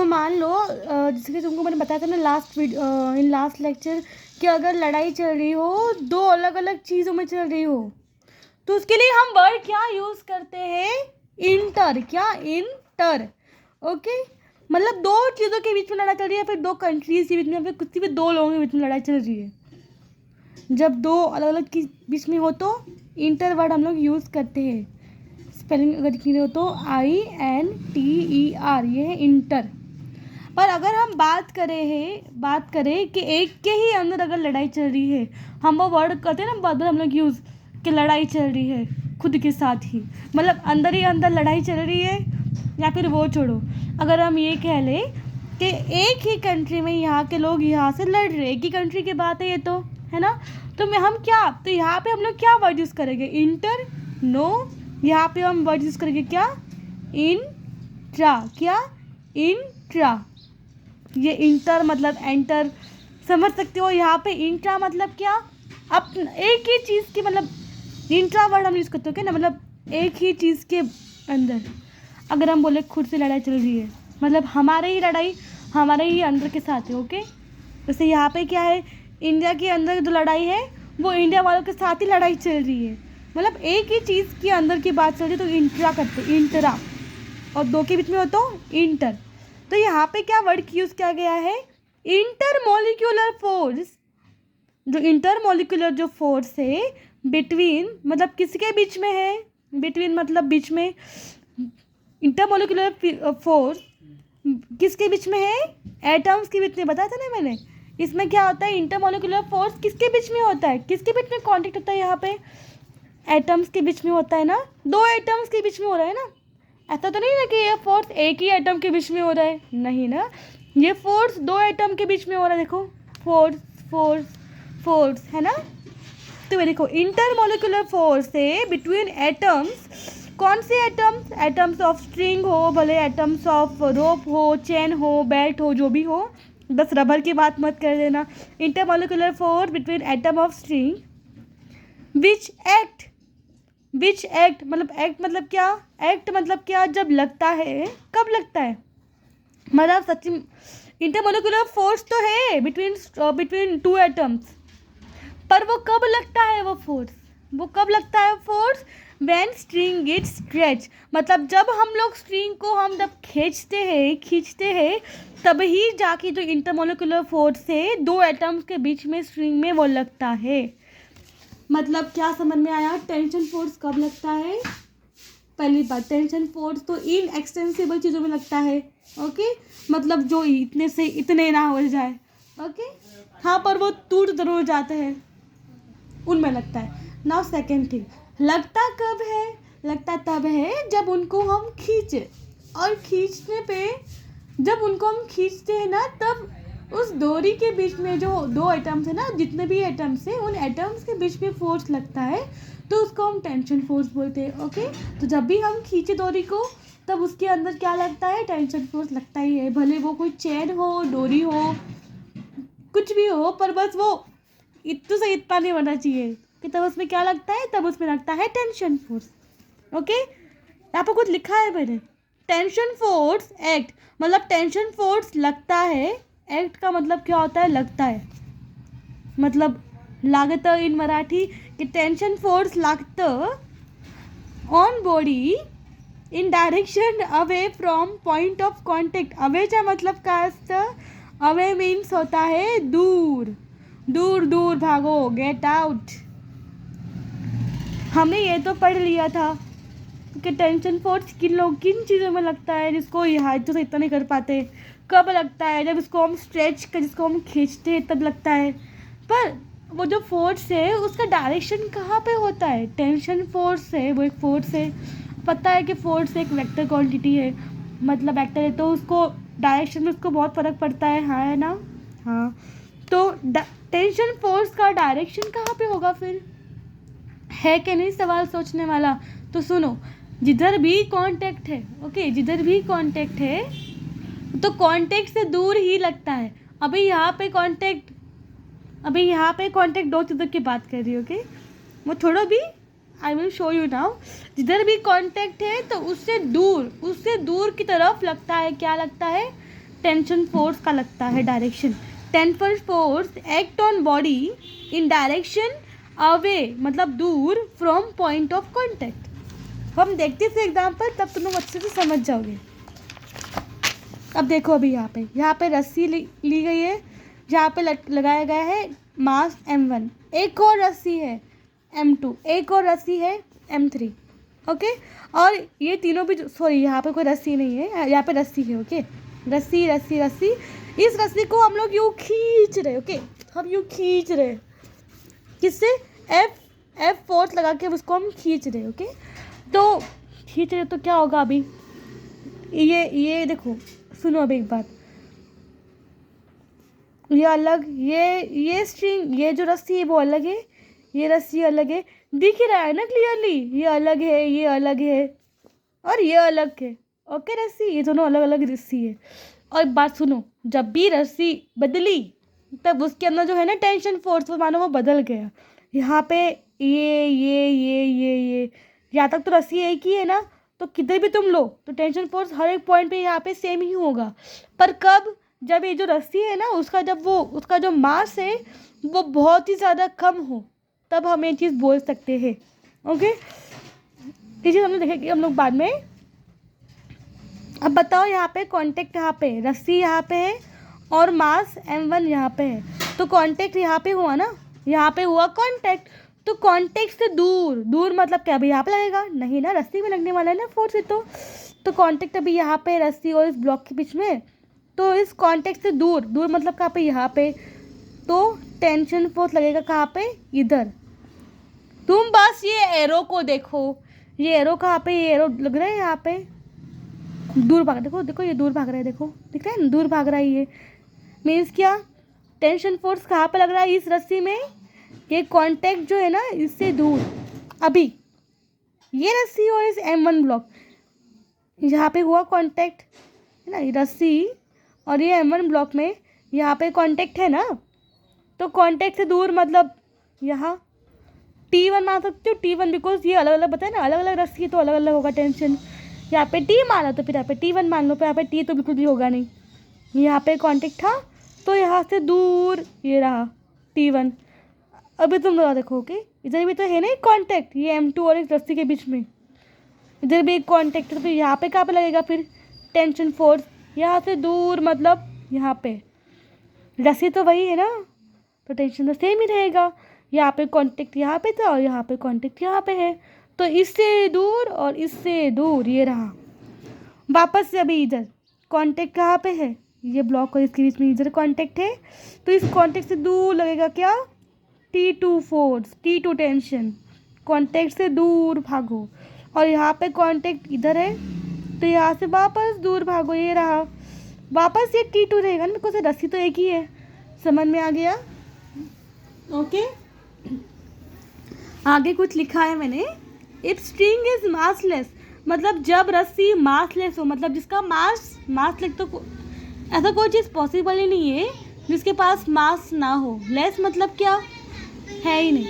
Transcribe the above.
मान लो जैसे कि तुमको मैंने बताया था ना इन लास्ट लेक्चर कि अगर लड़ाई चल रही हो दो अलग अलग चीज़ों में चल रही हो तो उसके लिए हम वर्ड क्या यूज़ करते हैं? इंटर। क्या? इंटर। ओके, मतलब दो चीज़ों के बीच में लड़ाई चल रही है, फिर दो कंट्रीज के बीच में, फिर किसी भी दो लोगों के बीच में लड़ाई चल रही है। जब दो अलग अलग के बीच में हो तो इंटर वर्ड हम लोग यूज़ करते हैं। स्पेलिंग अगर क्लियर हो तो INTER, ये है इंटर। पर अगर हम बात करें कि एक के ही अंदर अगर लड़ाई चल रही है, हम वो वर्ड करते हैं ना बाद में हम लोग यूज़ कि लड़ाई चल रही है खुद के साथ ही, मतलब अंदर ही अंदर लड़ाई चल रही है। या फिर वो छोड़ो, अगर हम ये कह लें कि एक ही कंट्री में यहाँ के लोग यहाँ से लड़ रहे, एक ही कंट्री की बात है ये तो, है ना। तो यहाँ पे हम लोग क्या वर्ड यूज़ करेंगे? इंटर। नो, यहाँ पे हम वर्ड यूज़ करेंगे क्या? इंट्रा। क्या? इंट्रा। ये इंटर मतलब एंटर, समझ सकते हो। यहाँ पे इंट्रा मतलब क्या? एक ही चीज़ की, मतलब इंट्रा वर्ड हम यूज़ करते हो क्या ना, मतलब एक ही चीज़ के अंदर। अगर हम बोले खुद से लड़ाई चल रही है, मतलब हमारे ही लड़ाई हमारे ही अंदर के साथ है। ओके, जैसे यहाँ पे क्या है, इंडिया के अंदर जो लड़ाई है वो इंडिया वालों के साथ ही लड़ाई चल रही है, मतलब एक ही चीज़ के अंदर की बात चल रही है, तो इंट्रा करते, इंटरा। और दो के बीच में हो तो इंटर। तो यहाँ पे क्या वर्ड यूज़ किया गया है? Intermolecular force. जो इंटरमोलिक्यूलर जो फोर्स है बिटवीन, मतलब किसके बीच में है? बिटवीन मतलब बीच में। इंटरमोलिक्यूलर फोर्स किसके बीच में है? एटम्स के बीच में। बताया था ना मैंने। इसमें क्या होता है? इंटरमोलिक्यूलर फोर्स किसके बीच में होता है? किसके बीच में कॉन्टेक्ट होता है? यहाँ पे एटम्स के बीच में होता है ना, दो एटम्स के बीच में हो रहा है ना। ऐसा तो नहीं ना कि ये फोर्स एक ही एटम के बीच में हो रहा है, नहीं ना, ये फोर्स दो एटम के बीच में हो रहा है। देखो, फोर्स फोर्स फोर्स, है ना। तो ये देखो, इंटरमोलिकुलर फोर्स है बिटवीन एटम्स। कौन से एटम्स? एटम्स ऑफ स्ट्रिंग हो, भले एटम्स ऑफ रोप हो, चेन हो, बेल्ट हो, जो भी हो, बस रबर की बात मत कर देना। Intermolecular force between atom of string which act मतलब क्या? एक्ट मतलब क्या? जब लगता है, कब लगता है? मतलब सच्ची इंटरमोलिकुलर फोर्स तो है बिटवीन टू एटम्स, पर वो कब लगता है? वो कब लगता है force? When string gets stretch, मतलब जब हम लोग स्ट्रिंग को जब खींचते हैं तब ही जाके जो इंटरमोलिकुलर फोर्स है दो एटम्स के बीच में स्ट्रिंग में वो लगता है। मतलब क्या समझ में आया? टेंशन फोर्स कब लगता है? पहली बात, टेंशन फोर्स तो इनएक्सटेंसिबल चीज़ों में लगता है। ओके, मतलब जो इतने से इतने ना हो जाए। ओके, हाँ, पर वो टूट जरूर जाते हैं, उनमें लगता है। नाउ सेकेंड थिंग, लगता कब है? लगता तब है जब उनको हम खींचे, और खींचने पे जब उनको हम खींचते हैं ना, तब उस डोरी के बीच में जो दो एटम्स है ना, जितने भी एटम्स है उन एटम्स के बीच में फोर्स लगता है, तो उसको हम टेंशन फोर्स बोलते हैं। ओके, तो जब भी हम खींचे डोरी को तब उसके अंदर क्या लगता है? टेंशन फोर्स लगता ही है, भले वो कोई चेन हो, डोरी हो, कुछ भी हो, पर बस वो इतना से इतना नहीं होना चाहिए कि तब उसमें क्या लगता है? तब उसमें लगता है टेंशन फोर्स। ओके, यहाँ पर कुछ लिखा है मैंने, टेंशन फोर्स एक्ट, मतलब टेंशन फोर्स लगता है। एक्ट का मतलब क्या होता है? लगता है, मतलब लागत इन मराठी की टेंशन फोर्स लागतं on body in direction away from point of contact. अवेचा मतलब काय असतं? अवे मीन्स होता है दूर, दूर दूर भागो, गेट आउट। हमने ये तो पढ़ लिया था कि टेंशन फोर्स किन चीज़ों में लगता है, जिसको यहाँ तो इतना नहीं कर पाते। कब लगता है? जब इसको हम जिसको हम खींचते हैं तब लगता है। पर वो जो फोर्स है उसका डायरेक्शन कहाँ पे होता है? टेंशन फोर्स है, वो एक फोर्स है। पता है कि फोर्स एक वेक्टर क्वांटिटी है, मतलब वेक्टर है, तो उसको डायरेक्शन में उसको बहुत फ़र्क पड़ता है, हाँ, है ना। हाँ, तो टेंशन फोर्स का डायरेक्शन कहाँ पे होगा फिर? है कि नहीं सवाल सोचने वाला? तो सुनो, जिधर भी कांटेक्ट है, ओके, जिधर भी कांटेक्ट है तो कांटेक्ट से दूर ही लगता है। अभी यहाँ पे कांटेक्ट दो चीज़ों की बात कर रही हूँ। ओके, वो छोड़ो भी, I will show you now. जिधर भी कांटेक्ट है तो उससे दूर की तरफ लगता है, क्या लगता है? टेंशन फोर्स का लगता है direction. Tension force act on body in direction away, मतलब दूर, फ्रॉम पॉइंट ऑफ कॉन्टैक्ट। हम देखते थे एग्जाम्पल, तब तुम लोग अच्छे से समझ जाओगे। अब देखो, अभी यहाँ पे रस्सी ली गई है, जहाँ पे लगाया गया है मास m1, एक और रस्सी है m2, एक और रस्सी है m3, ओके। और ये तीनों भी, सॉरी यहाँ पे कोई रस्सी नहीं है, यहाँ पे रस्सी है, ओके। रस्सी रस्सी रस्सी, इस रस्सी को हम लोग यूँ खींच रहे, ओके। हम यूँ खींच रहे, किससे? F फोर्स लगा के उसको हम खींच रहे, ओके। तो खींच रहे तो क्या होगा अभी, ये देखो, सुनो अभी एक बात, ये अलग, ये स्ट्रिंग, ये जो रस्सी है वो अलग है, ये रस्सी अलग है, दिख रहा है ना क्लियरली, ये अलग है, ये अलग है, और ये अलग है, ओके। रस्सी, ये दोनों अलग अलग रस्सी है। और बात सुनो, जब भी रस्सी बदली तब उसके अंदर जो है ना टेंशन फोर्स, वो मानो वो बदल गया। यहाँ पे ये यहाँ तक तो रस्सी एक ही है ना, तो किधर भी तुम लो तो टेंशन फोर्स हर एक पॉइंट पे यहाँ पे सेम ही होगा। पर कब? जब ये जो रस्सी है ना, उसका जो मास है वो बहुत ही ज़्यादा कम हो, तब हम ये चीज़ बोल सकते हैं, ओके। ये चीज़ हम लोग देखेंगे हम लोग बाद में। अब बताओ, यहाँ पे कांटेक्ट, यहाँ पे रस्सी यहाँ पे है और मास m1 यहाँ पे है, तो कांटेक्ट यहाँ पे हुआ ना, यहाँ पे हुआ कांटेक्ट। तो कांटेक्ट से दूर मतलब क्या, अभी यहाँ पे लगेगा नहीं ना, रस्सी में लगने वाला है ना फोर्स है। तो कांटेक्ट अभी यहाँ पे रस्सी और इस ब्लॉक के बीच में, तो इस कांटेक्ट से दूर मतलब कहाँ पे, यहाँ पे। तो टेंशन फोर्स लगेगा कहाँ पे, इधर। तुम बस ये एरो को देखो, ये एरो कहाँ पे, ये एरो लग रहा है यहाँ पे, दूर भाग, देखो ये दूर भाग रहा है, देखो दिख रहा है ना, दूर भाग रहा है। ये मीन्स क्या, टेंशन फोर्स कहाँ पे लग रहा है, इस रस्सी में। ये कांटेक्ट जो है ना इससे दूर। अभी ये रस्सी और इस m1 ब्लॉक, यहाँ पे हुआ कांटेक्ट है ना, ये रस्सी और ये m1 ब्लॉक में यहाँ पे कांटेक्ट है ना, तो कांटेक्ट से दूर मतलब यहाँ T1 मान सकते हो, T1, बिकॉज ये अलग अलग बताया ना, अलग अलग रस्सी है तो अलग अलग होगा टेंशन। यहाँ पे T माना तो फिर यहाँ पे T1 मान लो, फिर यहाँ पे T तो बिल्कुल भी होगा नहीं। यहाँ पे कांटेक्ट था तो यहाँ से दूर ये रहा T1। अभी तुम लोग देखो, ओके, इधर भी तो है ना एक कांटेक्ट, ये m2 और इस रस्सी के बीच में, इधर भी एक कांटेक्ट है, तो फिर यहाँ पे कहाँ पे लगेगा फिर टेंशन फोर्स, यहाँ से दूर मतलब यहाँ पे। रस्सी तो वही है ना, तो टेंशन तो सेम ही रहेगा। यहाँ पे कांटेक्ट यहाँ पे था और यहाँ पे कांटेक्ट यहाँ पे है, तो इससे दूर और इससे दूर ये रहा। वापस से अभी इधर कांटेक्ट कहाँ पे है, ये ब्लॉक और इसके बीच में इधर कांटेक्ट है, तो इस कांटेक्ट से दूर लगेगा क्या, T2 force, T2 tension. Contact से दूर भागो, और यहाँ पे कांटेक्ट इधर है तो यहाँ से वापस दूर भागो, ये रहा। वापस ये T2 रहेगा ना, बिकॉज रस्सी तो एक ही है। समझ में आ गया, ओके। आगे कुछ लिखा है मैंने, इफ स्ट्रिंग इज मासलेस, मतलब जब रस्सी मासलेस हो, मतलब जिसका मासलेस, तो ऐसा कोई चीज़ पॉसिबल ही नहीं है जिसके पास मास ना हो। लेस मतलब क्या, है ही नहीं।